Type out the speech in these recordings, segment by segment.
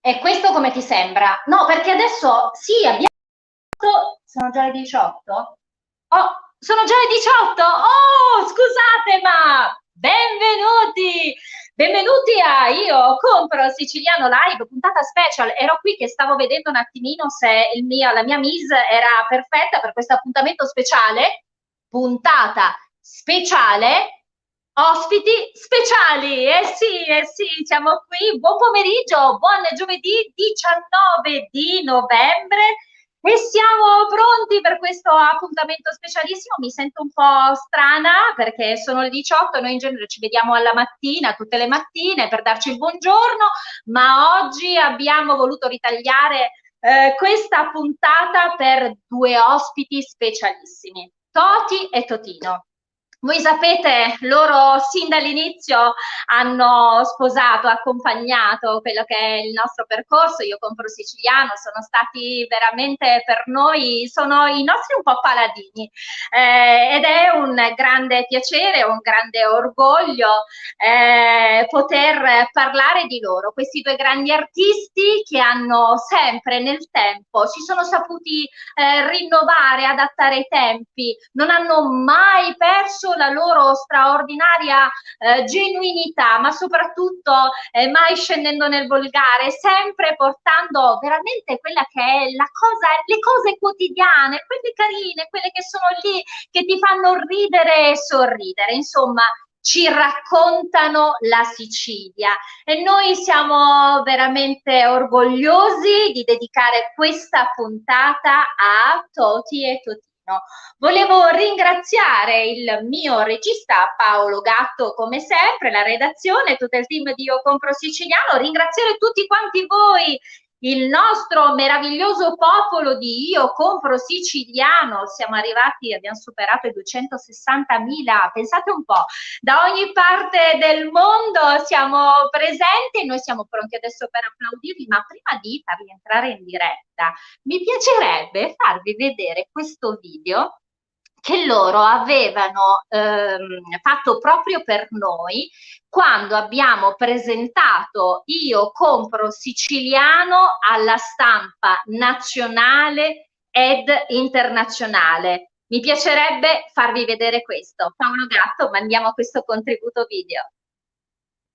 E questo come ti sembra? No, perché adesso sì, abbiamo... Sono già le 18? Oh, sono già le 18! Oh, scusate, ma benvenuti! Benvenuti a Io Compro Siciliano Live, puntata special. Ero qui che stavo vedendo un attimino se la mia mise era perfetta per questo appuntamento speciale. Puntata speciale, ospiti speciali. Eh sì, siamo qui. Buon pomeriggio, buon giovedì 19 di novembre. E siamo pronti per questo appuntamento specialissimo. Mi sento un po' strana perché sono le 18, noi in genere ci vediamo alla mattina, tutte le mattine, per darci il buongiorno, ma oggi abbiamo voluto ritagliare questa puntata per due ospiti specialissimi, Toti e Totino. Voi sapete, loro sin dall'inizio hanno sposato, accompagnato quello che è il nostro percorso. Io Compro Siciliano, sono stati veramente per noi, sono i nostri un po' paladini, ed è un grande piacere, un grande orgoglio poter parlare di loro, questi due grandi artisti che hanno sempre nel tempo, si sono saputi rinnovare, adattare ai tempi, non hanno mai perso la loro straordinaria genuinità, ma soprattutto mai scendendo nel volgare, sempre portando veramente quella che è la cosa, le cose quotidiane, quelle carine, quelle che sono lì, che ti fanno ridere e sorridere, insomma, ci raccontano la Sicilia e noi siamo veramente orgogliosi di dedicare questa puntata a Toti e Totino. Volevo ringraziare il mio regista Paolo Gatto, come sempre, la redazione, tutto il team di Io Compro Siciliano, ringraziare tutti quanti voi, il nostro meraviglioso popolo di Io Compro Siciliano. Siamo arrivati, abbiamo superato i 260.000, pensate un po', da ogni parte del mondo siamo presenti e noi siamo pronti adesso per applaudirvi, ma prima di farvi entrare in diretta mi piacerebbe farvi vedere questo video che loro avevano fatto proprio per noi quando abbiamo presentato Io Compro Siciliano alla stampa nazionale ed internazionale. Mi piacerebbe farvi vedere questo. Paolo Gatto, mandiamo questo contributo video.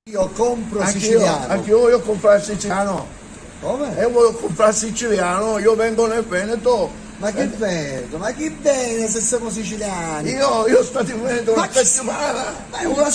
Io compro siciliano. Anche io comprare siciliano. Come? E voglio comprare siciliano, io vengo nel Veneto. Ma che Veneto? Ma che bene se siamo siciliani? Io sto in Veneto una settimana. Una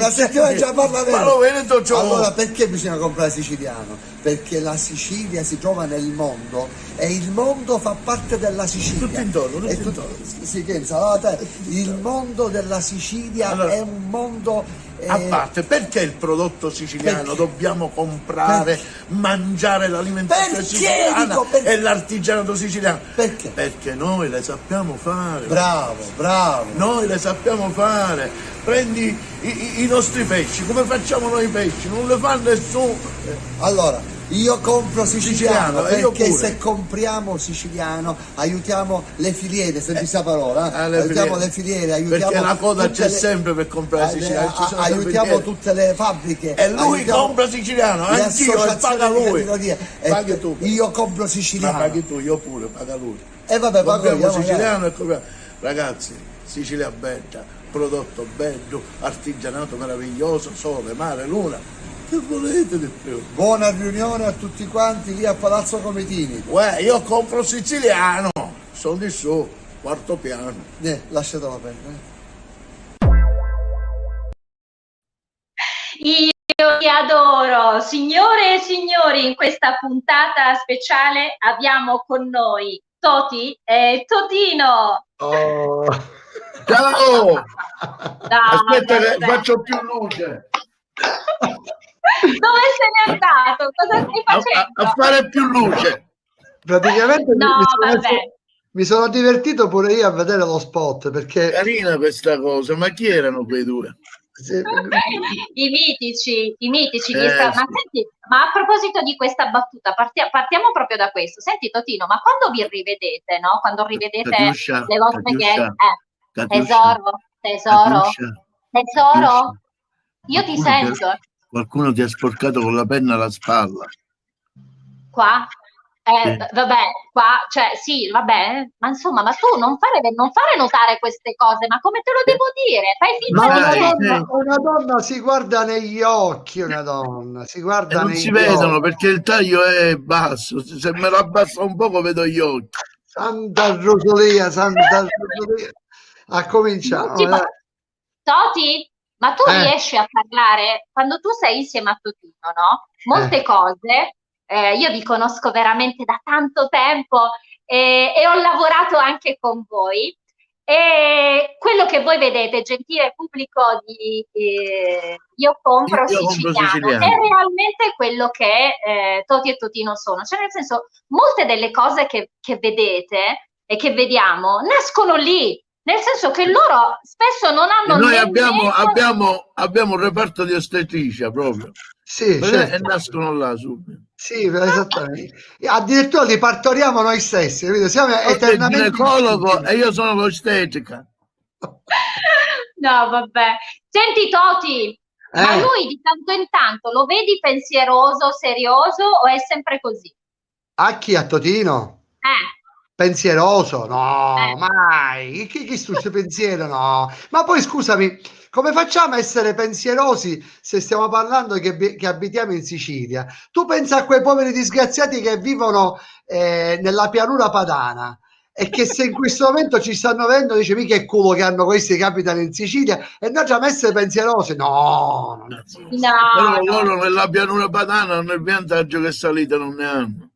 settimana già parla Ma lo Veneto c'ho. Allora perché bisogna comprare siciliano? Perché la Sicilia si trova nel mondo e il mondo fa parte della Sicilia. Tutto intorno, tutto intorno. Sì, che insalata. Il mondo della Sicilia allora, è un mondo... A parte, perché il prodotto siciliano dobbiamo comprare, mangiare l'alimentazione siciliana e l'artigianato siciliano? Perché? Perché noi le sappiamo fare. Bravo, bravo. Noi le sappiamo fare. Prendi i nostri pesci, come facciamo noi i pesci? Non le fa nessuno. Allora, io compro siciliano perché io se compriamo siciliano aiutiamo le filiere, senti questa parola, aiutiamo le filiere, aiutiamo perché la coda c'è sempre per comprare siciliano, aiutiamo tutte le fabbriche e lui compra siciliano, anch'io, e paga lui. Paghi tu. Io compro siciliano. Ma paghi tu, io pure, paga lui. E vabbè, compriamo siciliano e compriamo. Ragazzi, Sicilia bella, prodotto bello, artigianato meraviglioso, sole, mare, luna. Che volete di più? Buona riunione a tutti quanti lì a Palazzo Comitini. Io compro siciliano, sono di su, quarto piano. Lasciatelo perdere. Io ti adoro, signore e signori, in questa puntata speciale abbiamo con noi Toti e Totino. Oh. Ciao! Aspetta che faccio più luce. Dove se n'è andato? Cosa stai facendo? A fare più luce. Praticamente no, mi sono divertito pure io a vedere lo spot perché carina questa cosa, ma chi erano quei due? I mitici ma, senti, ma a proposito di questa battuta partiamo proprio da questo. Senti Totino, ma quando vi rivedete, no? Quando rivedete Catiuscia, le vostre Catiuscia, tesoro, io ti sento. Qualcuno ti ha sporcato con la penna la spalla. Qua? Sì. Vabbè, qua, cioè sì, vabbè, ma insomma, ma tu non fare notare queste cose, ma come te lo devo dire? Fai Ma finta di niente. una donna si guarda negli occhi, una donna si E guarda non si negli vedono occhi. perché il taglio è basso. Se me lo abbassa un poco vedo gli occhi. Santa Rosolia, Santa Rosolia. A Non cominciamo, si dai. può. Toti, ma tu Eh, riesci a parlare quando tu sei insieme a Totino, no? eh. Molte cose, io vi conosco veramente da tanto tempo e ho lavorato anche con voi. E quello che voi vedete, gentile pubblico di Io compro Io compro siciliano, è siciliano. realmente quello che Toti e Totino sono. Cioè, nel senso, molte delle cose che vedete e che vediamo nascono lì, nel senso che loro spesso non E hanno noi nemmeno. abbiamo un reparto di ostetricia proprio. Sì, E certo. nascono là subito. Sì, esattamente. Addirittura li partoriamo noi stessi, capito? Siamo Oltre il eternamente ginecologo incinti. e io sono l'ostetrica. No, vabbè. Senti, Toti, ma Eh, lui di tanto in tanto lo vedi pensieroso, serioso o è sempre così? a chi? A Totino? Eh, Pensieroso? No, eh. mai. Chi stu sto pensiero? No. Ma poi scusami, come facciamo a essere pensierosi se stiamo parlando che abitiamo in Sicilia? Tu pensa a quei poveri disgraziati che vivono nella pianura padana e che se in questo momento ci stanno vedendo, dice mica è culo che hanno questi che abitano in Sicilia e noi già essere pensierosi. No, non esiste. Però No, no. loro nella pianura padana hanno il vantaggio che salite non ne hanno.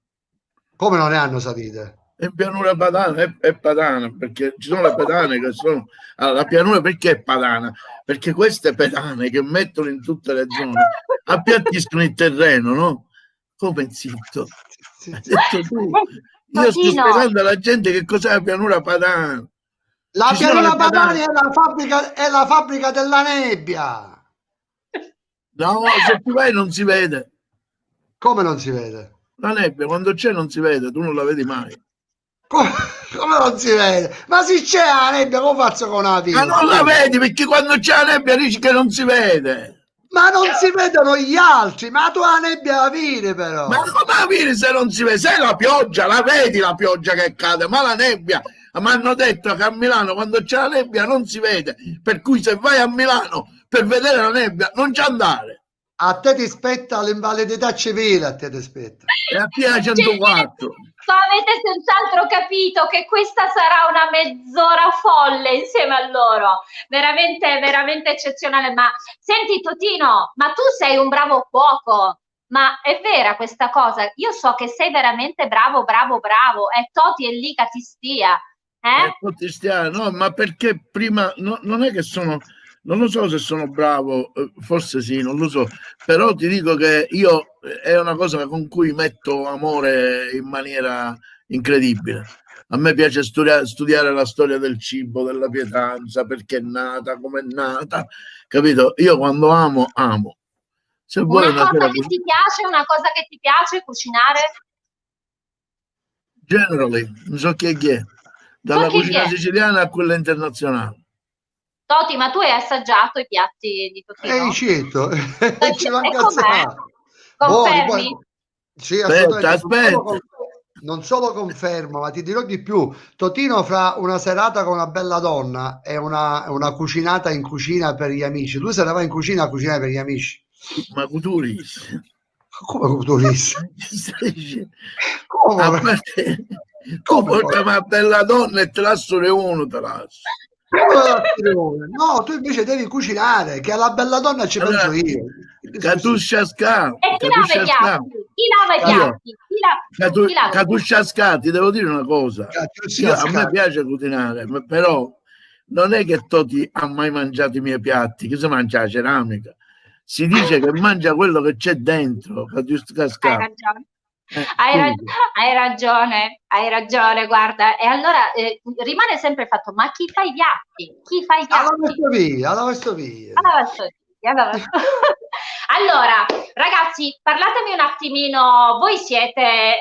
Come non ne hanno salite? E pianura padana è padana perché ci sono le padane che sono. Allora, la pianura perché è padana? Perché queste pedane che mettono in tutte le zone appiattiscono il terreno, no? Come zitto? Sì, Hai sì. detto tu. Io sto Totino, spiegando alla gente che cos'è la pianura padana. La Ci sono le pianura padane. padana è la fabbrica della nebbia. No, se tu vai non si vede. Come non si vede? La nebbia quando c'è non si vede, tu non la vedi mai. Come, come non si vede? Ma se c'è la nebbia, come faccio con la Ma vita? non la vedi perché quando c'è la nebbia dici che non si vede. Ma non si vedono gli altri, ma tu la nebbia la vedi Ma però. come la vedi se non si vede? Se la pioggia, la vedi la pioggia che cade, ma la nebbia, mi hanno detto che a Milano quando c'è la nebbia non si vede, per cui se vai a Milano per vedere la nebbia non ci andare. A te ti spetta l'invalidità civile, a te ti spetta. E a te a gentile, 104. ma avete senz'altro capito che questa sarà una mezz'ora folle insieme a loro, veramente, veramente eccezionale. Ma senti, Totino, ma tu sei un bravo cuoco, ma è vera questa cosa? Io so che sei veramente bravo, bravo, bravo, e Toti è lì che ti stia, eh? Tutti stiano, no, ma perché prima non è che sono, non lo so se sono bravo, forse sì, non lo so, però ti dico che io è una cosa con cui metto amore in maniera incredibile. A me piace studiare la storia del cibo, della pietanza, perché è nata, come è nata, capito? Io quando amo, amo. Se vuoi Una una cosa sera che ti piace, una cosa che ti piace cucinare? generally, non so chi è, So dalla che cucina è? siciliana a quella internazionale. Toti, ma tu hai assaggiato i piatti di Ehi, Totino? certo, ci E manca a com'è? sapere. Buoni, poi. Confermi? Sì, Aspetta, assolutamente. aspetta. Non solo confermo, ma ti dirò di più. Totino fra una serata con una bella donna e una cucinata in cucina per gli amici. Lui se ne va in cucina a cucinare per gli amici. Ma Cuturi, Come tu dici? a Come? parte tu Come poi? porta una bella donna e te la sole uno, te la. Come la tirone? No, tu invece devi cucinare, che alla bella donna ci penso Allora, io. Che discussione? Catuscia Sca, E chi lava i Catuscia Sca, piatti? Chi lava i io, piatti? Chi lava i piatti? Catuscia Sca, ti devo dire una cosa, Catuscia a me Sca. piace cucinare, però non è che Toti ha mai mangiato i miei piatti, che si mangia la ceramica, si dice che mangia quello che c'è dentro, Catuscia Hai Sca. ragione. Scusa. Hai ragione, guarda. E allora rimane sempre il fatto, ma chi fa i piatti? Chi fa i Alla piatti? vestovia, alla vestovia. Allora, allora, ragazzi, parlatemi un attimino, voi siete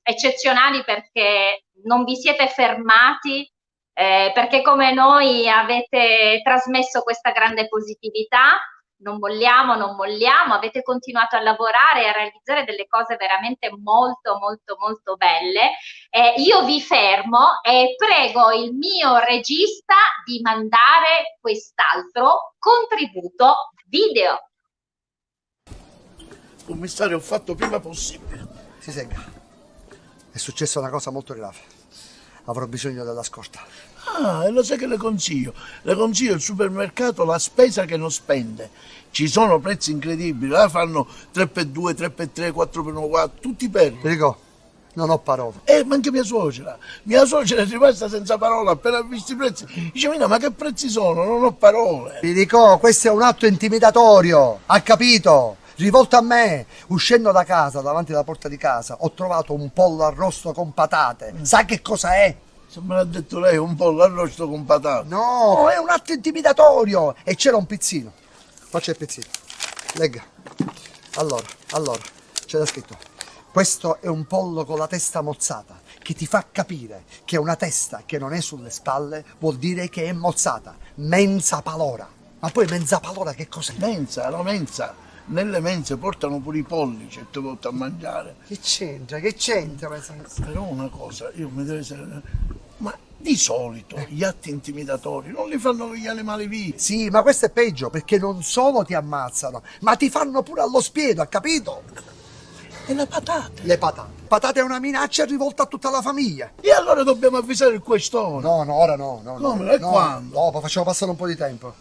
eccezionali perché non vi siete fermati, perché come noi avete trasmesso questa grande positività non molliamo, non molliamo, avete continuato a lavorare e a realizzare delle cose veramente molto, molto, molto belle. Io vi fermo e prego il mio regista di mandare quest'altro contributo video. Commissario, ho fatto prima possibile. Si segga. È successa una cosa molto grave. Avrò bisogno della scorta. Ah, e lo sai che le consiglio? Le consiglio il supermercato La Spesa che non spende. Ci sono prezzi incredibili, là fanno 3x2, 3x3, 4x1, tutti perdi. Enrico, non ho parole. Ma anche mia suocera è rimasta senza parola appena ha visto i prezzi. Dice, Mina, ma che prezzi sono? Non ho parole. Enrico, questo è un atto intimidatorio, ha capito? Rivolto a me. Uscendo da casa, davanti alla porta di casa, ho trovato un pollo arrosto con patate. Sa che cosa è? Se me l'ha detto lei, un pollo arrosto con patate. No, è un atto intimidatorio. E c'era un pizzino. Faccia il pizzino. Legga. Allora, c'era scritto: questo è un pollo con la testa mozzata, che ti fa capire che una testa che non è sulle spalle vuol dire che è mozzata. Mensa palora. Ma poi mensa palora che cos'è? Mensa, la mensa. Nelle mense portano pure i polli certe volte a mangiare. Che c'entra? Che c'entra? Però una cosa, io mi deve essere... Ma di solito gli atti intimidatori non li fanno con gli animali vivi. Sì, ma questo è peggio, perché non solo ti ammazzano, ma ti fanno pure allo spiedo, ha capito? E le patate? Le patate. Patate è una minaccia rivolta a tutta la famiglia. E allora dobbiamo avvisare il questore. No, ora no. Come? E quando? Dopo, facciamo passare un po' di tempo.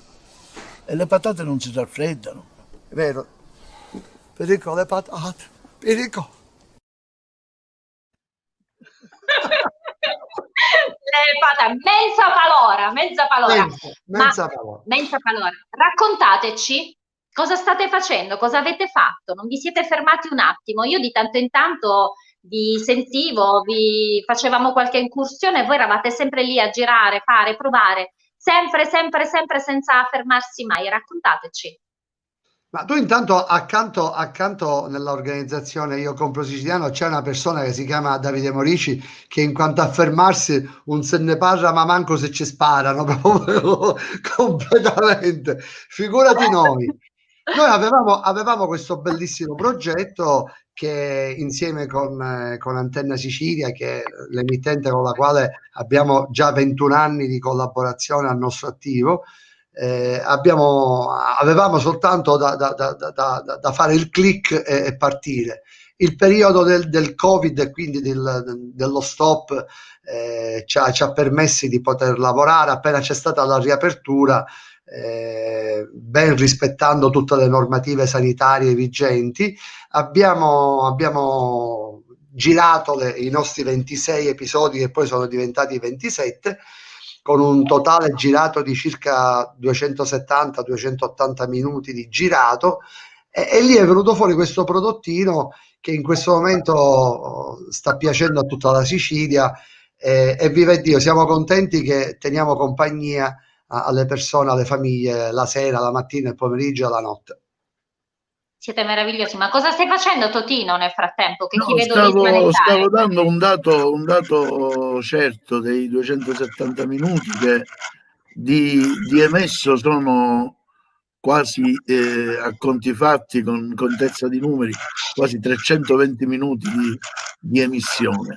E le patate non si raffreddano. È vero. Perico, le patate. Perico. Mensa palora. Mensa palora. Mensa palora. Raccontateci cosa state facendo, cosa avete fatto. Non vi siete fermati un attimo. Io di tanto in tanto vi sentivo, vi facevamo qualche incursione, voi eravate sempre lì a girare, fare, provare, sempre senza fermarsi mai. Raccontateci. Ma tu intanto accanto nell'organizzazione Io Compro Siciliano c'è una persona che si chiama Davide Morici, che in quanto a fermarsi un se ne parla ma manco se ci sparano proprio completamente, figurati noi. Noi avevamo questo bellissimo progetto che insieme con Antenna Sicilia, che è l'emittente con la quale abbiamo già 21 anni di collaborazione al nostro attivo, avevamo soltanto da fare il click e partire. Il periodo del Covid e quindi dello stop ci ha permessi di poter lavorare. Appena c'è stata la riapertura, ben rispettando tutte le normative sanitarie vigenti, abbiamo girato i nostri 26 episodi, che poi sono diventati 27, con un totale girato di circa 270-280 minuti di girato, e lì è venuto fuori questo prodottino che in questo momento sta piacendo a tutta la Sicilia, e viva Dio, siamo contenti che teniamo compagnia alle persone, alle famiglie, la sera, la mattina, il pomeriggio e la notte. Siete meravigliosi. Ma cosa stai facendo, Totino, nel frattempo? Che No, ti vedo lì smanettare? stavo dando un dato certo dei 270 minuti, che di emesso sono quasi a conti fatti, con contezza di numeri, quasi 320 minuti di emissione.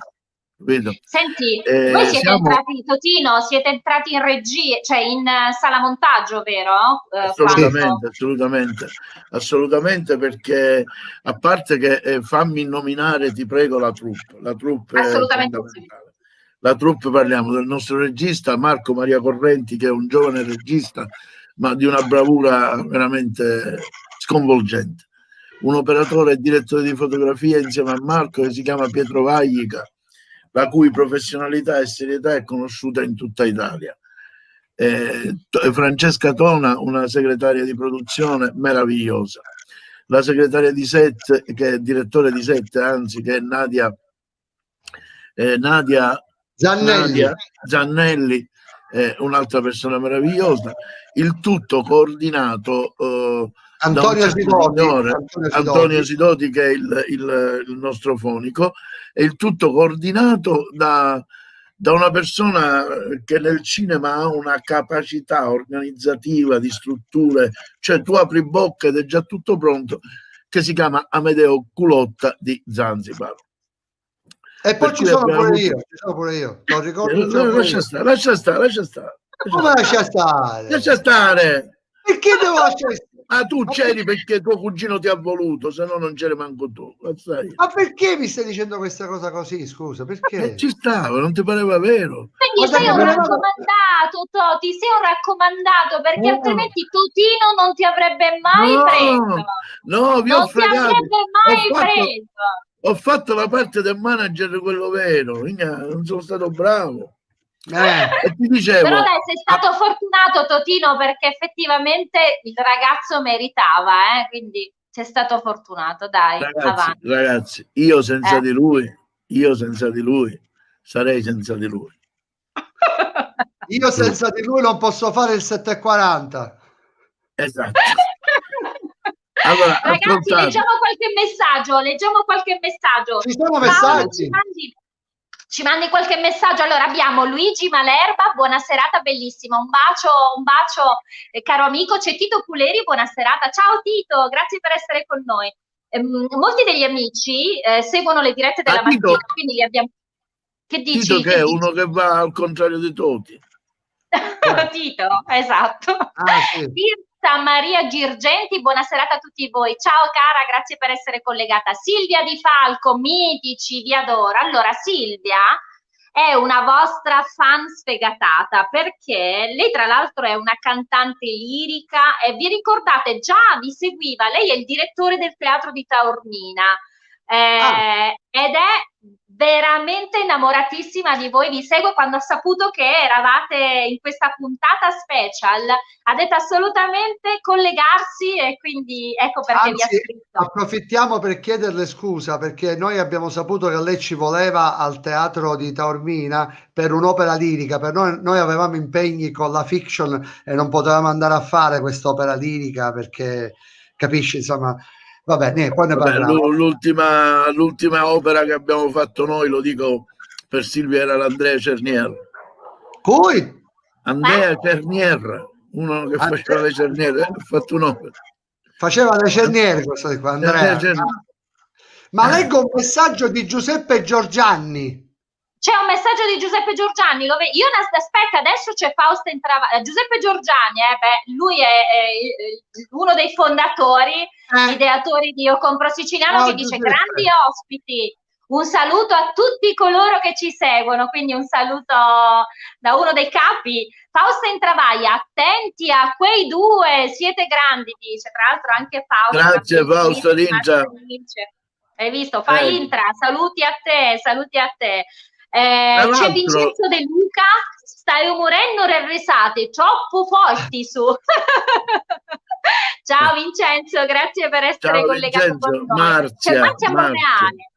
Vedo. Senti, voi siete entrati, Totino, siete entrati in regia, cioè in sala montaggio, vero? Assolutamente, perché a parte che fammi nominare, ti prego, la troupe Assolutamente è fondamentale. La troupe, parliamo del nostro regista Marco Maria Correnti, che è un giovane regista, ma di una bravura veramente sconvolgente. Un operatore e direttore di fotografia insieme a Marco, che si chiama Pietro Vaglica, la cui professionalità e serietà è conosciuta in tutta Italia. Francesca Tona, una segretaria di produzione meravigliosa. La segretaria di set, che è direttore di set, anzi, che è Nadia Zannelli, un'altra persona meravigliosa. Il tutto coordinato Antonio Sidoti, che è il nostro fonico, e il tutto coordinato da da una persona che nel cinema ha una capacità organizzativa di strutture, cioè tu apri bocca ed è già tutto pronto, che si chiama Amedeo Culotta di Zanzibar. E poi ci sono pure io, lo ricordo. Lascia stare. Come lascia stare? Lascia stare. Perché devo lasciare stare? Ma tu c'eri perché tuo cugino ti ha voluto, se no non c'eri manco tu. Ma perché mi stai dicendo questa cosa così? Scusa, perché? Ci stava, non ti pareva vero? Quindi sei un raccomandato, Toti, sei un raccomandato, perché altrimenti Totino non ti avrebbe mai preso. No, vi ho fregato. Non ti avrebbe mai preso. Ho fatto la parte del manager, quello vero, non sono stato bravo. E ti dicevo, però dai, sei stato fortunato, Totino, perché effettivamente il ragazzo meritava, quindi sei stato fortunato, dai, avanti. Ragazzi, io senza di lui sarei senza di lui. Io senza di lui non posso fare il 740. Esatto. Allora, ragazzi, leggiamo qualche messaggio. Ci sono messaggi. Ci mandi qualche messaggio. Allora abbiamo Luigi Malerba, buona serata, bellissima, un bacio caro amico. C'è Tito Puleri, buona serata, ciao Tito, grazie per essere con noi. Molti degli amici seguono le dirette della mattina, quindi li abbiamo... Che dici? Tito che è uno che va al contrario di Toti. Tito, esatto. Sì. Maria Girgenti, buona serata a tutti voi. Ciao cara, grazie per essere collegata. Silvia Di Falco, mitici, vi adoro. Allora, Silvia è una vostra fan sfegatata, perché lei tra l'altro è una cantante lirica e vi ricordate, già vi seguiva, lei è il direttore del Teatro di Taormina ed è veramente innamoratissima di voi, vi segue. Quando ha saputo che eravate in questa puntata special ha detto assolutamente collegarsi, e quindi ecco perché vi ha scritto. Approfittiamo per chiederle scusa, perché noi abbiamo saputo che lei ci voleva al Teatro di Taormina per un'opera lirica, per noi avevamo impegni con la fiction e non potevamo andare a fare quest'opera lirica, perché capisci, insomma. Vabbè, poi ne parliamo. L'ultima opera che abbiamo fatto noi, lo dico per Silvia, era l'Andrea Cernier. Cui? Andrea Cernier, uno che faceva le cerniere, ha fatto un'opera. Faceva le cerniere, questo di qua, Andrea. Ma leggo un messaggio di Giuseppe Giorgianni. C'è un messaggio di Giuseppe Giorgianni, aspetta, adesso c'è Fausta in Travaglio. Giuseppe Giorgianni, lui è uno dei fondatori, ideatori di Io Compro Siciliano, che dice: grandi ospiti, un saluto a tutti coloro che ci seguono, quindi un saluto da uno dei capi. Fausta in Travaglia, attenti a quei due, siete grandi, dice. Tra l'altro anche Fausta. Grazie Fausta Ninja. Hai visto? Fa intra, saluti a te. C'è Vincenzo De Luca, stai morendo le risate, troppo forti su. Ciao Vincenzo, grazie per essere collegato con noi. Marzia Monreale.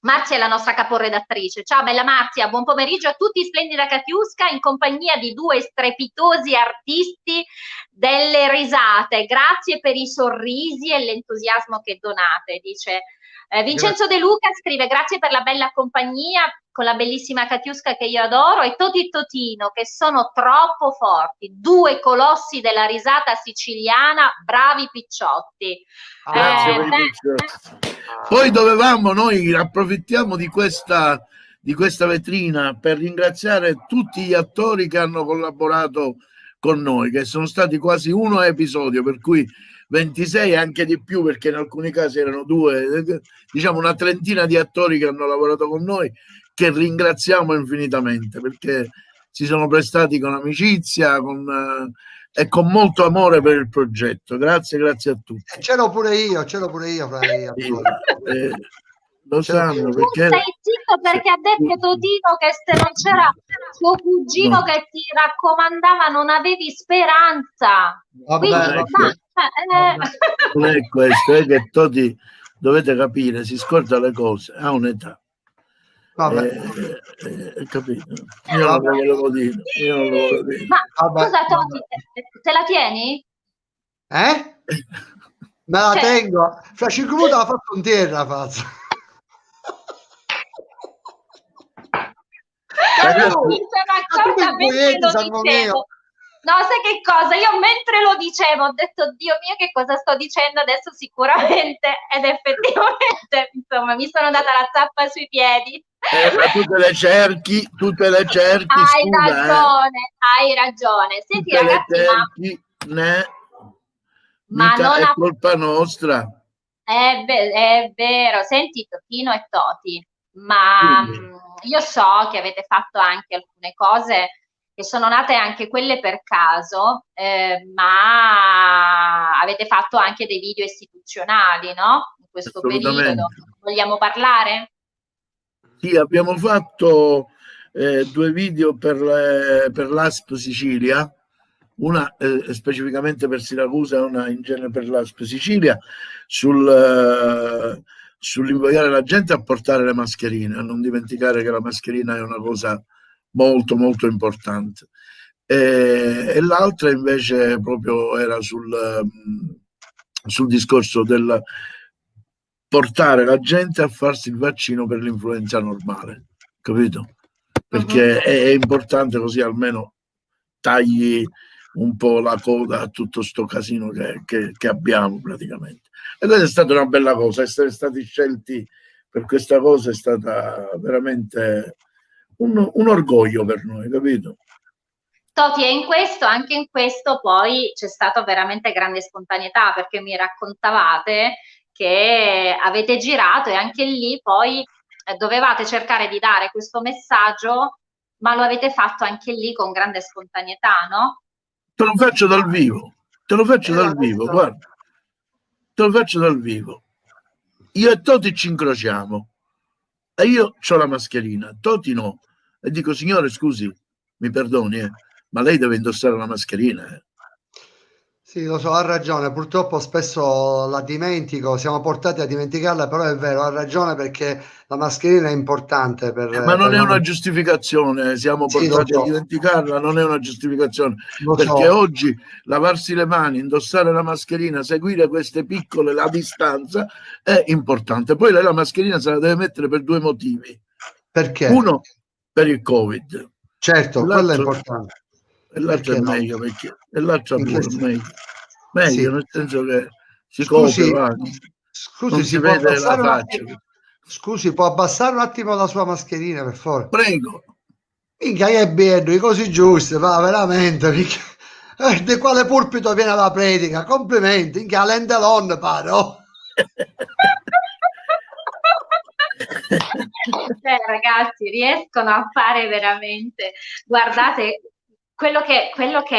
Marzia è la nostra caporedattrice. Ciao bella Marzia, buon pomeriggio a tutti, splendida Katiuska in compagnia di due strepitosi artisti delle risate. Grazie per i sorrisi e l'entusiasmo che donate, dice Vincenzo De Luca. Scrive: grazie per la bella compagnia con la bellissima Katiuska che io adoro, e Toti e Totino che sono troppo forti, due colossi della risata siciliana, bravi picciotti. Poi dovevamo, noi approfittiamo di questa vetrina per ringraziare tutti gli attori che hanno collaborato con noi, che sono stati quasi uno episodio, per cui 26 anche di più, perché in alcuni casi erano due, diciamo una trentina di attori che hanno lavorato con noi, che ringraziamo infinitamente, perché si sono prestati con amicizia e con molto amore per il progetto. Grazie a tutti. C'ero pure io lo sanno, perché... Stai zitto, perché ha detto Totino che se non c'era suo cugino che ti raccomandava non avevi speranza. Vabbè. Non è questo, è che Toti, dovete capire, si scorda le cose, ha un'età. Capito? Io non lo volevo dire. Ma scusa Toti, te la tieni? Me la tengo. Fra 5 minuti la fatto un tierra, faccio. Ragazzi, mi sono accorta mentre lo dicevo. No, sai che cosa? Io mentre lo dicevo ho detto, Dio mio, che cosa sto dicendo adesso sicuramente, ed effettivamente, insomma, mi sono data la zappa sui piedi. Ma tu te le cerchi, Hai scusa, ragione, hai ragione. Senti te le ragazzi, cerchi, ma mica non è ha... colpa nostra. È vero, senti Totino e Toti, ma Quindi, io so che avete fatto anche alcune cose che sono nate anche quelle per caso, ma avete fatto anche dei video istituzionali, no? In questo periodo. assolutamente. Vogliamo parlare? Sì, abbiamo fatto 2 video per l'ASP Sicilia, una specificamente per Siracusa e una in genere per l'ASP Sicilia, sull'invogliare la gente a portare le mascherine, a non dimenticare che la mascherina è una cosa molto molto importante. E l'altra invece proprio era sul discorso del portare la gente a farsi il vaccino per l'influenza normale, capito? Perché è importante, così almeno tagli un po' la coda a tutto sto casino che abbiamo praticamente. E questa è stata una bella cosa, essere stati scelti per questa cosa è stata veramente un orgoglio per noi, capito? Toti, e anche in questo poi c'è stata veramente grande spontaneità, perché mi raccontavate che avete girato e anche lì poi dovevate cercare di dare questo messaggio, ma lo avete fatto anche lì con grande spontaneità, no? Te lo faccio dal vivo, te lo faccio dal vivo, Adesso... guarda, te lo faccio dal vivo. Io e Toti ci incrociamo e io ho la mascherina, Toti no. E dico, signore, scusi, mi perdoni, ma lei deve indossare la mascherina. Sì, lo so, ha ragione, purtroppo spesso la dimentico, siamo portati a dimenticarla, però è vero, ha ragione perché la mascherina è importante Ma non per è non... una giustificazione, siamo Sì, lo portati a so, dimenticarla, non è una giustificazione, lo perché so, oggi lavarsi le mani, indossare la mascherina, seguire queste piccole, la distanza, è importante. Poi lei la mascherina se la deve mettere per 2 motivi. perché? Uno, per il Covid, e Certo, quello è l'altro, importante, e l'altro è perché no? meglio, perché, e l'altro In che pure, senso? meglio, Sì, nel senso che si copre, scusi, va, scusi, non si si può vede la abbassare un faccia. attimo? Scusi, può abbassare un attimo la sua mascherina, per favore? Prego. Minchia, che bello, così giuste, va, veramente, minchia. Di quale pulpito viene la predica? Complimenti, minchia, l'endelon pare, oh. Ragazzi, riescono a fare veramente, guardate, quello che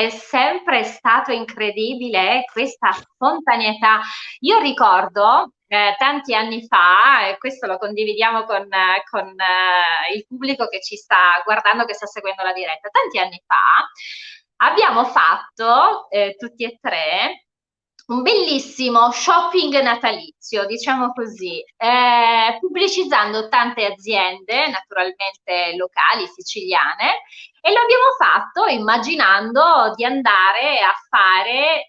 è sempre stato incredibile è questa spontaneità. Io ricordo tanti anni fa, e questo lo condividiamo con il pubblico che ci sta guardando, che sta seguendo la diretta, tanti anni fa abbiamo fatto tutti e tre un bellissimo shopping natalizio, diciamo così, pubblicizzando tante aziende, naturalmente locali, siciliane, e lo abbiamo fatto immaginando di andare a fare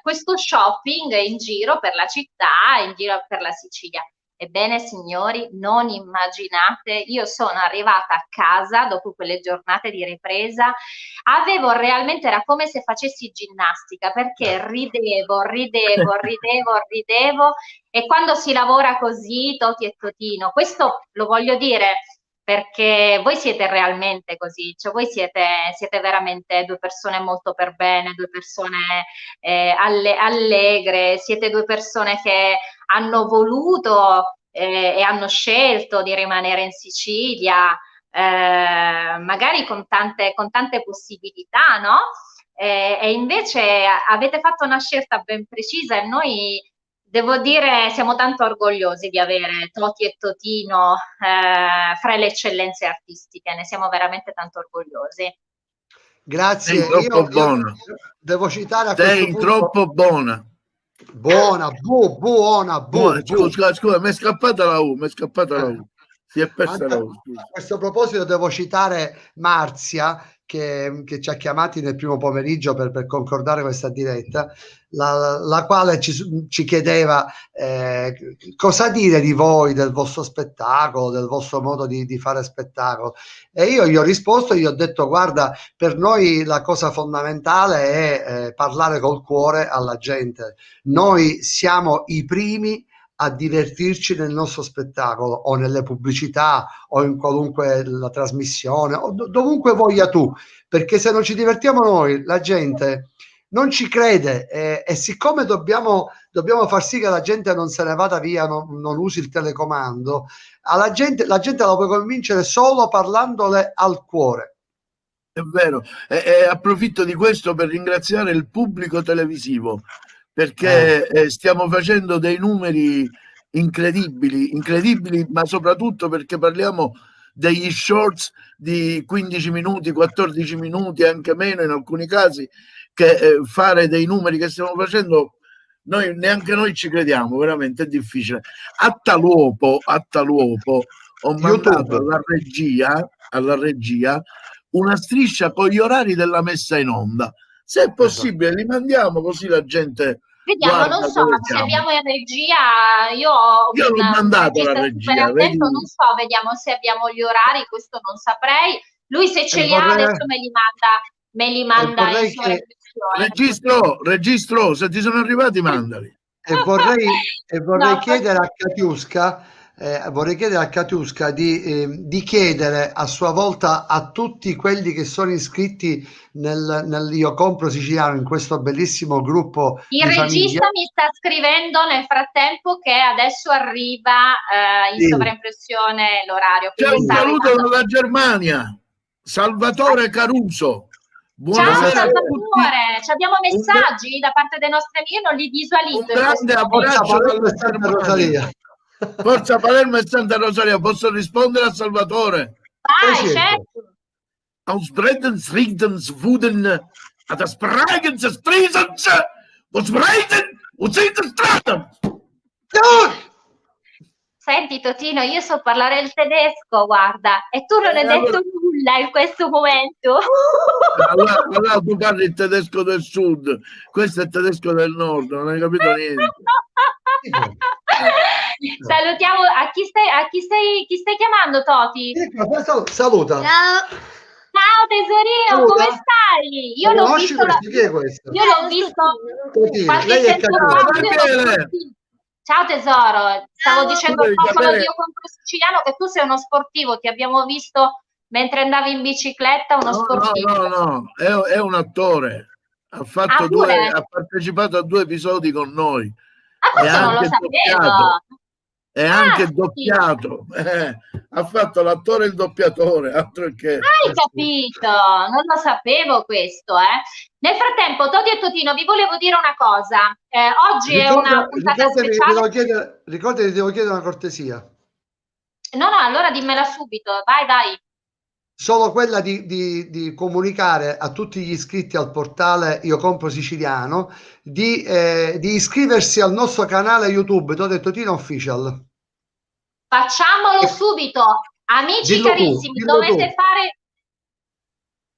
questo shopping in giro per la città, in giro per la Sicilia. Ebbene, signori, non immaginate, io sono arrivata a casa dopo quelle giornate di ripresa, avevo realmente, era come se facessi ginnastica, perché ridevo, e quando si lavora così, Toti e Totino, questo lo voglio dire perché voi siete realmente così, cioè voi siete veramente due persone molto per bene, due persone allegre, siete due persone che hanno voluto e hanno scelto di rimanere in Sicilia, magari con tante possibilità, no? E invece avete fatto una scelta ben precisa e noi, devo dire, siamo tanto orgogliosi di avere Toti e Totino fra le eccellenze artistiche, ne siamo veramente tanto orgogliosi. Sei Grazie, troppo io buona, devo citare a questo sei punto... troppo buona. Buona, buona, Scusa, scusa, mi è scappata la U, mi è scappata la Eh. U. Si è persa la A U, scusa. questo proposito devo citare Marzia che ci ha chiamati nel primo pomeriggio per concordare questa diretta, la quale ci chiedeva cosa dire di voi, del vostro spettacolo, del vostro modo di fare spettacolo. E io gli ho risposto, gli ho detto: guarda, per noi la cosa fondamentale è parlare col cuore alla gente. Noi siamo i primi a divertirci nel nostro spettacolo, o nelle pubblicità, o in qualunque la trasmissione, o dovunque voglia tu, perché se non ci divertiamo noi, la gente non ci crede, e siccome dobbiamo far sì che la gente non se ne vada via, non usi il telecomando, la gente la puoi convincere solo parlandole al cuore. È vero, e approfitto di questo per ringraziare il pubblico televisivo, perché stiamo facendo dei numeri incredibili, ma soprattutto perché parliamo degli shorts di 15 minuti, 14 minuti, anche meno in alcuni casi, che fare dei numeri che stiamo facendo, neanche noi ci crediamo, veramente è difficile. A tal uopo ho mandato alla regia una striscia con gli orari della messa in onda. Se è possibile, li mandiamo così la gente vediamo, guarda non so dove se siamo. abbiamo in regia. Io ho Io l'ho un mandato alla regista regia, super vedi? attento, non so, vediamo se abbiamo gli orari, questo non saprei. Lui se ce li ha adesso me li manda in vorrei che registro, se ti sono arrivati mandali. vorrei No, chiedere a Katiuska di chiedere a sua volta a tutti quelli che sono iscritti nel Io Compro Siciliano, in questo bellissimo gruppo il di regista famiglia. mi sta scrivendo nel frattempo che adesso arriva in Sì. sovraimpressione l'orario. C'è Quindi un sta saluto arrivando. dalla Germania, Salvatore Caruso. Ciao Buonasera a tutti. Salvatore, ci abbiamo messaggi da parte dei nostri amici, io non li visualizzo Un in questo grande momento. abbraccio Palermo dalla e Santa Germania. Rosalia. Forza Palermo e Santa Rosalia. Posso rispondere a Salvatore? Vai, Certo. certo. Aus Breddens, Riegdens, Wuden, a das Pragens, des Trisens, was Breiten, und sind des Straten. Senti Totino, io so parlare il tedesco, guarda, e tu non hai detto nulla in questo momento. Allora tu parli il tedesco del sud, questo è il tedesco del nord, non hai capito niente. Salutiamo chi stai chiamando, Toti? Saluta. Ciao tesorino, come stai? Io l'ho Conosci visto, questo? Chi è questo? qualche Lei è tempo Katiuska. fa. Ciao tesoro, stavo dicendo al popolo di Io Compro Siciliano che tu sei uno sportivo, ti abbiamo visto mentre andavi in bicicletta, uno sportivo. No, è un attore. Ha partecipato a 2 episodi con noi. Questo non lo sapevo. È anche doppiato. Ha fatto l'attore e il doppiatore, altro che. Hai capito? Non lo sapevo questo, eh. Nel frattempo, Toti e Totino, vi volevo dire una cosa. Oggi è una puntata speciale. Ricordati, devo chiedere una cortesia. No, allora dimmela subito. Vai. Solo quella di comunicare a tutti gli iscritti al portale Io Compro Siciliano di iscriversi al nostro canale YouTube Toti e Totino Official. Facciamolo subito. Amici carissimi, dovete fare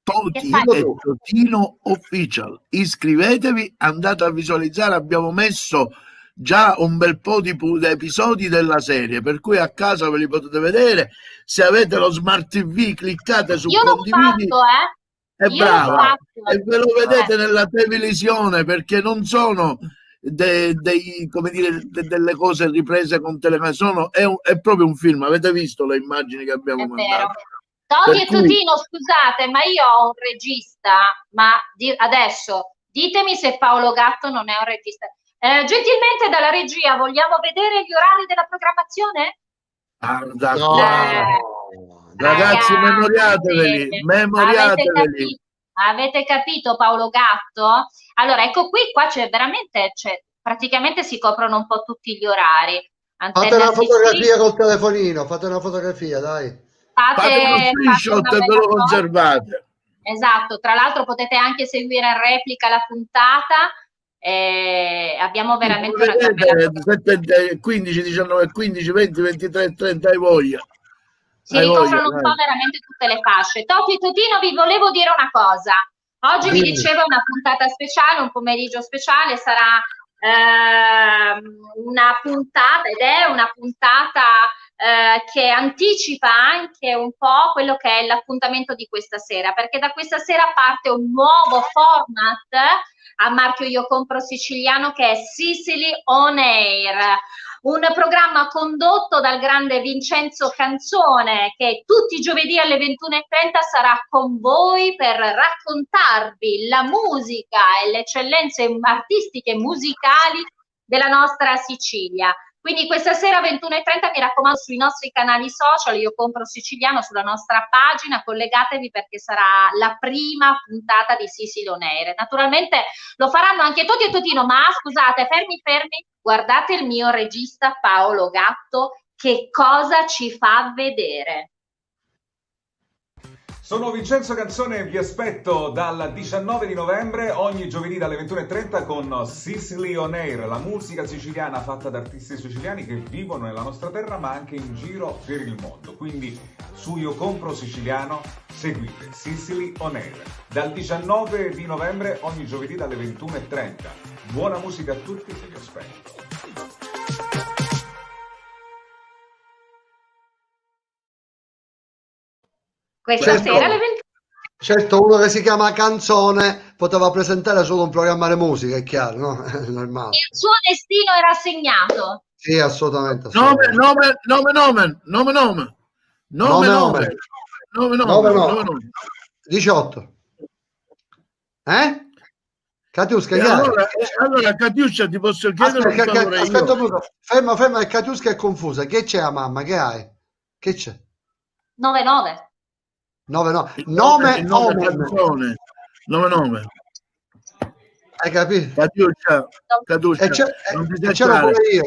Toti e Totino Official. Iscrivetevi, andate a visualizzare, abbiamo messo già un bel po' di episodi della serie, per cui a casa ve li potete vedere. Se avete lo smart TV, cliccate su condividi. È brava, e ve lo vedete nella televisione, perché non sono come dire, delle cose riprese con telecamera, è proprio un film. Avete visto le immagini che abbiamo mandato? Toti e Totino, scusate, ma io ho un regista, ma adesso ditemi se Paolo Gatto non è un regista. Gentilmente dalla regia vogliamo vedere gli orari della programmazione? Ragazzi, memoriateveli. Avete capito Paolo Gatto? Allora, ecco qua c'è veramente, praticamente si coprono un po' tutti gli orari. Fate una fotografia col telefonino, fate una fotografia, dai. Fate uno screenshot e ve lo conservate. Esatto, tra l'altro potete anche seguire in replica la puntata. Abbiamo veramente una bella 15, 19, 15, 20, 23, 30 hai voglia. Si ricoprono un po' veramente tutte le fasce. Toti e Totino, vi volevo dire una cosa. Oggi mi diceva una puntata speciale, un pomeriggio speciale, sarà una puntata, ed è una puntata che anticipa anche un po' quello che è l'appuntamento di questa sera, perché da questa sera parte un nuovo format a marchio Io Compro Siciliano, che è Sicily On Air, un programma condotto dal grande Vincenzo Canzone, che tutti i giovedì alle 21:30 sarà con voi per raccontarvi la musica e le eccellenze artistiche e musicali della nostra Sicilia. Quindi questa sera 21:30, mi raccomando, sui nostri canali social, Io Compro Siciliano, sulla nostra pagina, collegatevi perché sarà la prima puntata di Sicily On Air. Naturalmente lo faranno anche Toti e Totino, ma scusate, fermi, guardate il mio regista Paolo Gatto, che cosa ci fa vedere. Sono Vincenzo Canzone e vi aspetto dal 19 di novembre ogni giovedì dalle 21:30 con Sicily On Air, la musica siciliana fatta da artisti siciliani che vivono nella nostra terra ma anche in giro per il mondo. Quindi su Io Compro Siciliano seguite Sicily On Air dal 19 di novembre ogni giovedì dalle 21:30. Buona musica a tutti e vi aspetto. Questa sera alle 20. Certo, uno che si chiama Canzone poteva presentare solo un programma di musica, è chiaro, no? È normale. Il suo destino era segnato. Sì, assolutamente. Nome. 18. Catiusca, E allora Catiuscia, ti posso chiedere un favore? Aspetta un minuto. Ferma, che Catiusca è confusa. Che c'è a mamma? Che hai? Che c'è? 9-9. 9. Nome. Hai capito? Catiuscia, non ti c'ero pure io.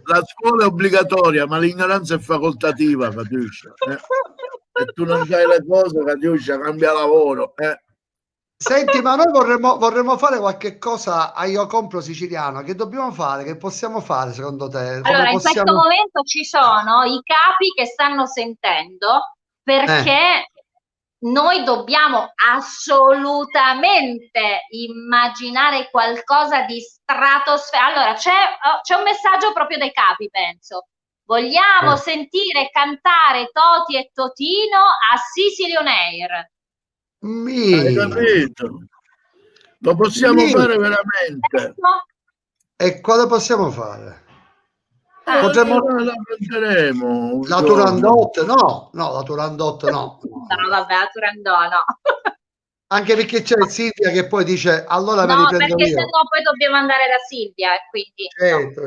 La scuola è obbligatoria, ma l'ignoranza è facoltativa, Catiuscia. Se tu non sai le cose, Catiuscia, cambia lavoro. Senti, ma noi vorremmo fare qualche cosa a Io Compro Siciliano. Che dobbiamo fare? Che possiamo fare secondo te? Allora, in questo momento ci sono i capi che stanno sentendo, perché noi dobbiamo assolutamente immaginare qualcosa di stratosferico. Allora, c'è un messaggio proprio dai capi, penso. Vogliamo sentire cantare Toti e Totino a Sicily On Air. Hai capito? Lo possiamo fare veramente. E cosa possiamo fare? Potremmo la Turandot? No, la Turandot no. No, vabbè, la Turandot no. Anche perché c'è Silvia che poi dice allora me li prendo perché io. sennò poi dobbiamo andare da Silvia, quindi certo.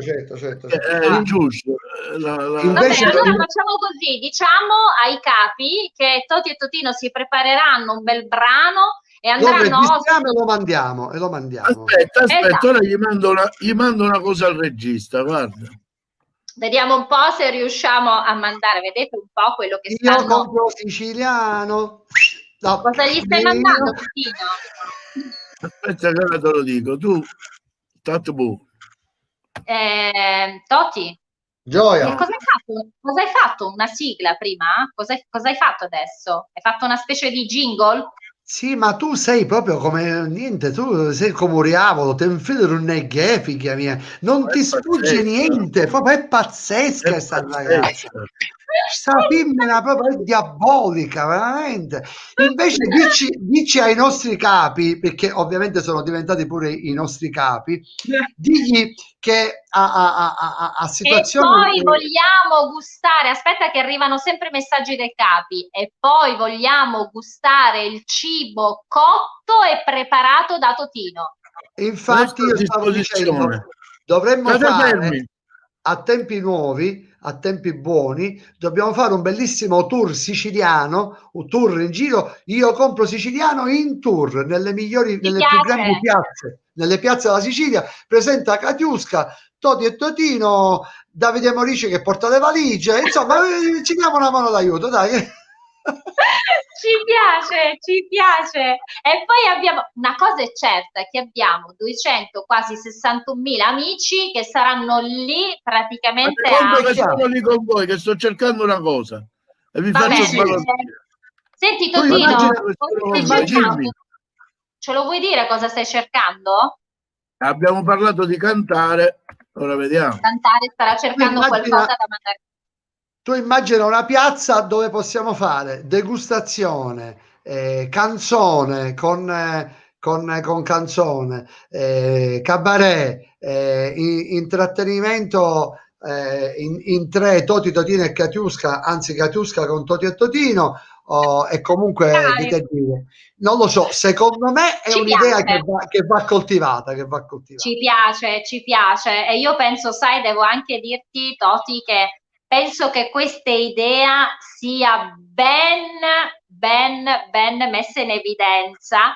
È ingiusto. Invece, allora facciamo così, diciamo ai capi che Toti e Totino si prepareranno un bel brano e andranno e lo mandiamo. Aspetta, esatto. Ora gli mando una cosa al regista, guarda. Vediamo un po' se riusciamo a mandare, vedete un po' quello che stanno. Io Compro Siciliano. No, cosa gli stai mandando, Totino? Aspetta che ora te lo dico, tu Toti, Gioia, cosa hai fatto? Una sigla prima? Cosa hai fatto adesso? Hai fatto una specie di jingle? sì, ma tu sei proprio come niente, tu sei come un diavolo, te infili un neghe, figlia mia, non ti sfugge niente, proprio è pazzesca questa ragazza. Sta femmina proprio è diabolica, veramente. Invece dici ai nostri capi, perché ovviamente sono diventati pure i nostri capi, digli che a situazioni... E poi vogliamo gustare, aspetta che arrivano sempre messaggi dai capi, e poi vogliamo gustare il cibo cotto e preparato da Totino. Infatti io stavo dicendo, dovremmo fare a tempi nuovi, a tempi buoni, dobbiamo fare un bellissimo tour siciliano, un tour in giro, Io Compro Siciliano in tour, nelle più grandi piazze, nelle piazze della Sicilia, presenta Catiusca, Toti e Totino, Davide Morici che porta le valigie, insomma ci diamo una mano d'aiuto, dai. Ci piace. E poi abbiamo una cosa è certa, che abbiamo 200, quasi 61.000 amici che saranno lì praticamente che sono lì con voi, che sto cercando una cosa. e vi Va faccio bene. un ballottino. Senti Tu Totino, immagina- cosa stai cercando? Ce lo vuoi dire cosa stai cercando? Abbiamo parlato di cantare, ora vediamo. Cantare, starà cercando immagina- qualcosa da mandare. Tu immagina una piazza dove possiamo fare degustazione, canzone con canzone, cabaret, intrattenimento in tre, Toti, Totino e Katiuska, anzi Katiuska con Toti e Totino, e comunque che te dire, non lo so, secondo me è Ci un'idea piace. che va coltivata, che va coltivata. Ci piace e io penso, sai, devo anche dirti, Toti, che penso che questa idea sia ben messa in evidenza,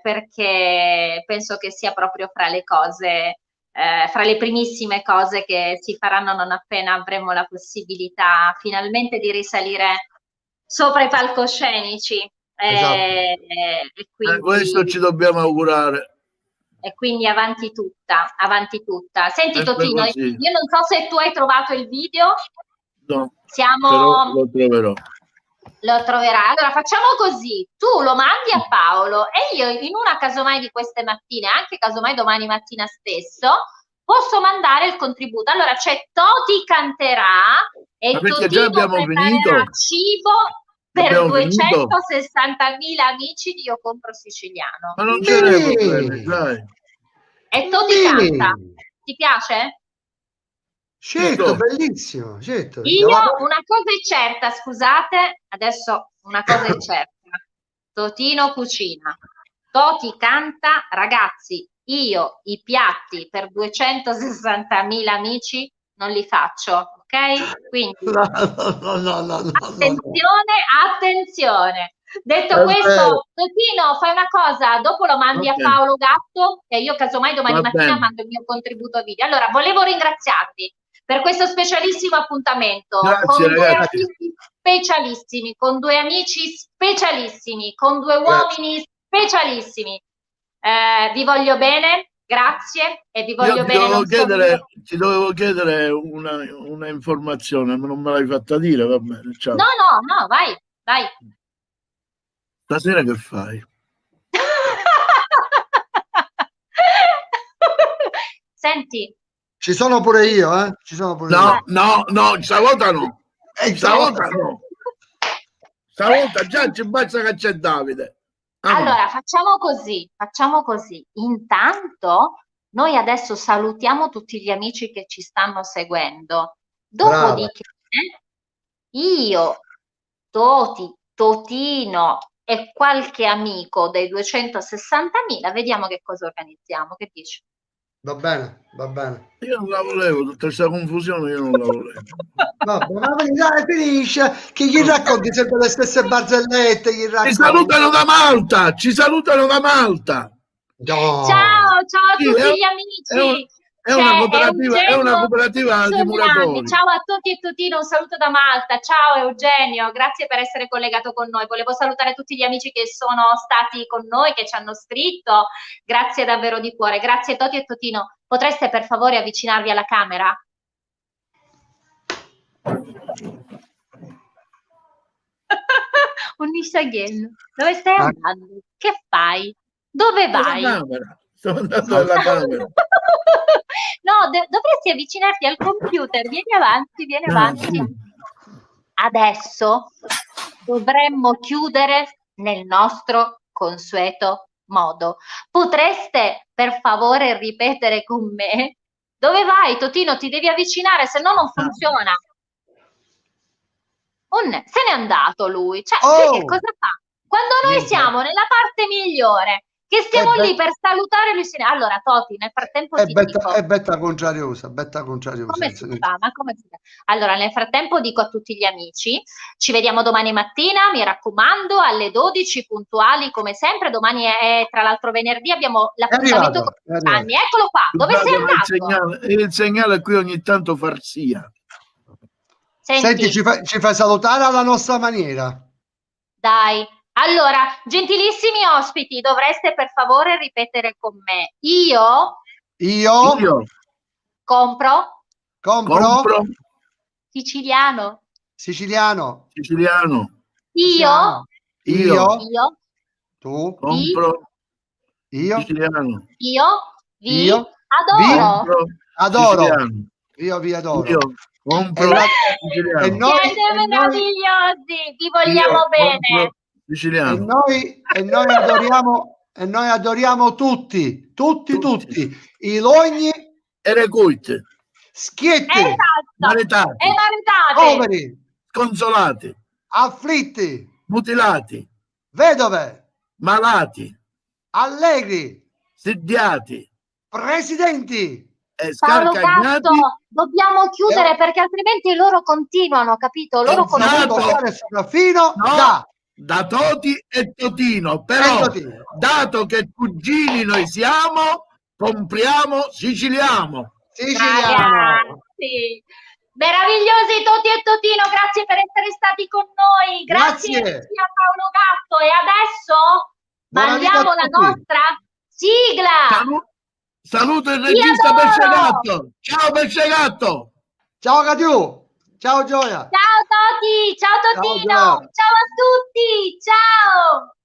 perché penso che sia proprio fra le cose, fra le primissime cose che si faranno non appena avremo la possibilità finalmente di risalire sopra i palcoscenici. Esatto. E quindi Questo ci dobbiamo augurare. e quindi avanti tutta, avanti tutta. Senti Sempre Totino, così. io non so se tu hai trovato il video, No, siamo... però lo troverò. Lo troverai. Allora facciamo così, tu lo mandi a Paolo e io in una casomai di queste mattine, anche casomai domani mattina stesso, posso mandare il contributo. Allora c'è Toti canterà e Ma perché già Totino abbiamo preparerà finito? cibo per Abbiamo finito? 260.000 amici di Io Compro Siciliano. Ma non ce n'è problemi, dai. E Toti Sì. canta. Ti piace? Certo, Tutto. bellissimo, certo. Io una cosa è certa, scusate, adesso una cosa è certa. Totino cucina, Toti canta, ragazzi, io i piatti per 260.000 amici non li faccio, ok? Quindi No. attenzione. Detto È questo, vero. Totino, fai una cosa, dopo lo mandi a Ok. Paolo Gatto e io casomai domani Va mattina bene. mando il mio contributo video. Allora, volevo ringraziarti per questo specialissimo appuntamento Grazie, con due ragazzi. artisti specialissimi, con due amici specialissimi, con due uomini specialissimi. Vi voglio bene, grazie e vi voglio bene non solo io. Ti dovevo chiedere una informazione, ma non me l'hai fatta dire, va bene, ciao. No, vai. Stasera che fai? Senti, Ci sono pure io, eh? Ci sono pure No, io. no, stavolta no. Stavolta no. Stavolta già ci basta che c'è Davide. allora facciamo così. Intanto noi adesso salutiamo tutti gli amici che ci stanno seguendo. Dopodiché io, Toti, Totino e qualche amico dei 260.000 vediamo che cosa organizziamo. Che dici? Va bene, va bene. Io non la volevo, tutta questa confusione io non la volevo. Vabbè, ma dai, finisce che gli racconti sempre le stesse barzellette, gli Ci racconti. salutano da Malta, ci salutano da Malta. No. Ciao a Sì, tutti gli amici. è una Eugenio cooperativa di Solani. muratori. Ciao a tutti e Totino, un saluto da Malta. Ciao Eugenio, grazie per essere collegato con noi. Volevo salutare tutti gli amici che sono stati con noi, che ci hanno scritto. Grazie davvero di cuore. Grazie Toti e Totino. Potreste per favore avvicinarvi alla camera? Un nisaghello. Dove stai andando? Che fai? Dove vai? Sto andando alla camera. No, dovresti avvicinarti al computer. Vieni avanti. Adesso dovremmo chiudere nel nostro consueto modo. Potreste per favore ripetere con me? Dove vai, Totino? Ti devi avvicinare, se no non funziona. Se n'è andato lui. Cioè, lui che cosa fa? Quando noi siamo nella parte migliore, che stiamo lì per salutare lui se ne... Allora, Toti, nel frattempo ti dico... È betta contrariosa. Come si fa? Ma come si fa? Allora, nel frattempo dico a tutti gli amici, ci vediamo domani mattina, mi raccomando, alle 12 puntuali come sempre. Domani è tra l'altro venerdì, abbiamo l'appuntamento con Gianni. Eccolo qua, dove sei andato? Il segnale qui ogni tanto farsia. Senti, ci fai salutare alla nostra maniera. Dai. Allora, gentilissimi ospiti, dovreste per favore ripetere con me. Io compro Compro siciliano. Siciliano. Siciliano. Io, Io io, Tu. compro Io. siciliano. vi Io. adoro. Compro Adoro. siciliano. Io vi adoro. Io compro E la- siciliano. e noi- Siete e noi- meravigliosi, vi Io vogliamo bene. compro siciliano. E noi adoriamo tutti, Tutti. i logni, E recuite, schietti, Esatto. maritati, E maritate. poveri, consolati, afflitti, mutilati, vedove, malati, allegri, sediati presidenti. e Paolo scarcagnati. Gatto, dobbiamo chiudere perché altrimenti loro continuano, capito? Loro Esatto. continuano. Fino No, da Toti e Totino, però Totino. dato che cugini noi siamo, compriamo siciliano. Siciliano. Ragazzi, meravigliosi Toti e Totino, grazie per essere stati con noi. Grazie Grazie. a Paolo Gatto. E adesso Buona vita a mandiamo la tutti. nostra sigla. Saluto il Ti regista adoro! Pesce Gatto. Ciao Pesce Gatto. Ciao Catiù. Ciao Gioia. Ciao Toti, ciao Totino, Gioia. ciao a tutti, ciao.